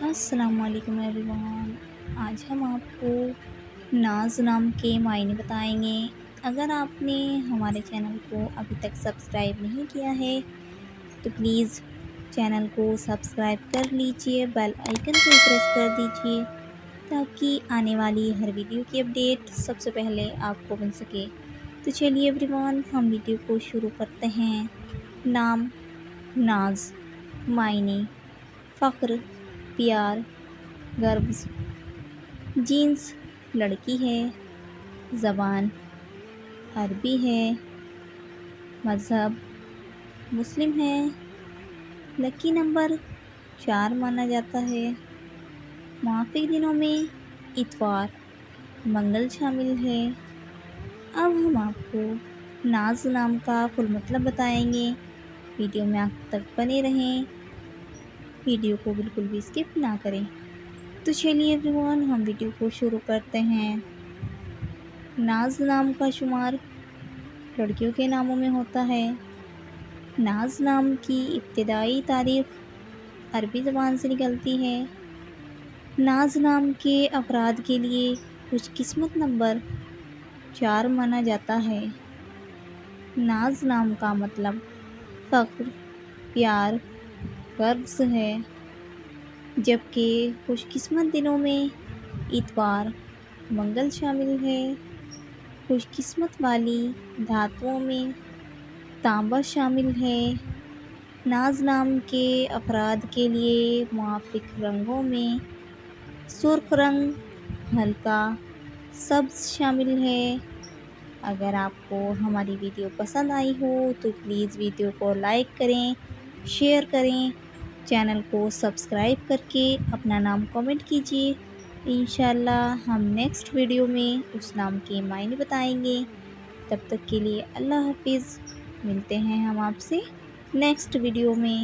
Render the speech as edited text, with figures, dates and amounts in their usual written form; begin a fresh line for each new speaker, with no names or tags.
السلام علیکم ایوریون۔ آج ہم آپ کو ناز نام کے معنی بتائیں گے۔ اگر آپ نے ہمارے چینل کو ابھی تک سبسکرائب نہیں کیا ہے تو پلیز چینل کو سبسکرائب کر لیجئے، بیل آئیکن کو پریس کر دیجئے تاکہ آنے والی ہر ویڈیو کی اپڈیٹ سب سے پہلے آپ کو مل سکے۔ تو چلیے ایوریون، ہم ویڈیو کو شروع کرتے ہیں۔ نام، ناز، معنی، فخر، پیار، گربز، جینس لڑکی ہے، زبان عربی ہے، مذہب مسلم ہے، لکی نمبر 4 مانا جاتا ہے، موافق دنوں میں اتوار منگل شامل ہے۔ اب ہم آپ کو ناز نام کا فل مطلب بتائیں گے۔ ویڈیو میں آخر تک بنے رہیں، ویڈیو کو بالکل بھی اسکپ نہ کریں۔ تو چلیے ایوریون، ہم ویڈیو کو شروع کرتے ہیں۔ ناز نام کا شمار لڑکیوں کے ناموں میں ہوتا ہے۔ ناز نام کی ابتدائی تاریخ عربی زبان سے نکلتی ہے۔ ناز نام کے افراد کے لیے خوش قسمت نمبر 4 مانا جاتا ہے۔ ناز نام کا مطلب فخر، پیار، گربز ہے، جبکہ خوش قسمت دنوں میں اتوار منگل شامل ہے۔ خوش قسمت والی دھاتوں میں تانبا شامل ہے۔ ناز نام کے افراد کے لیے موافق رنگوں میں سرخ رنگ، ہلکا سبز شامل ہے۔ اگر آپ کو ہماری ویڈیو پسند آئی ہو تو پلیز ویڈیو کو لائک کریں، شیئر کریں، چینل کو سبسکرائب کر کے اپنا نام کامنٹ کیجیے۔ انشاءاللہ ہم نیکسٹ ویڈیو میں اس نام کے معنی بتائیں گے۔ تب تک کے لیے اللہ حافظ۔ ملتے ہیں ہم آپ سے نیکسٹ ویڈیو میں۔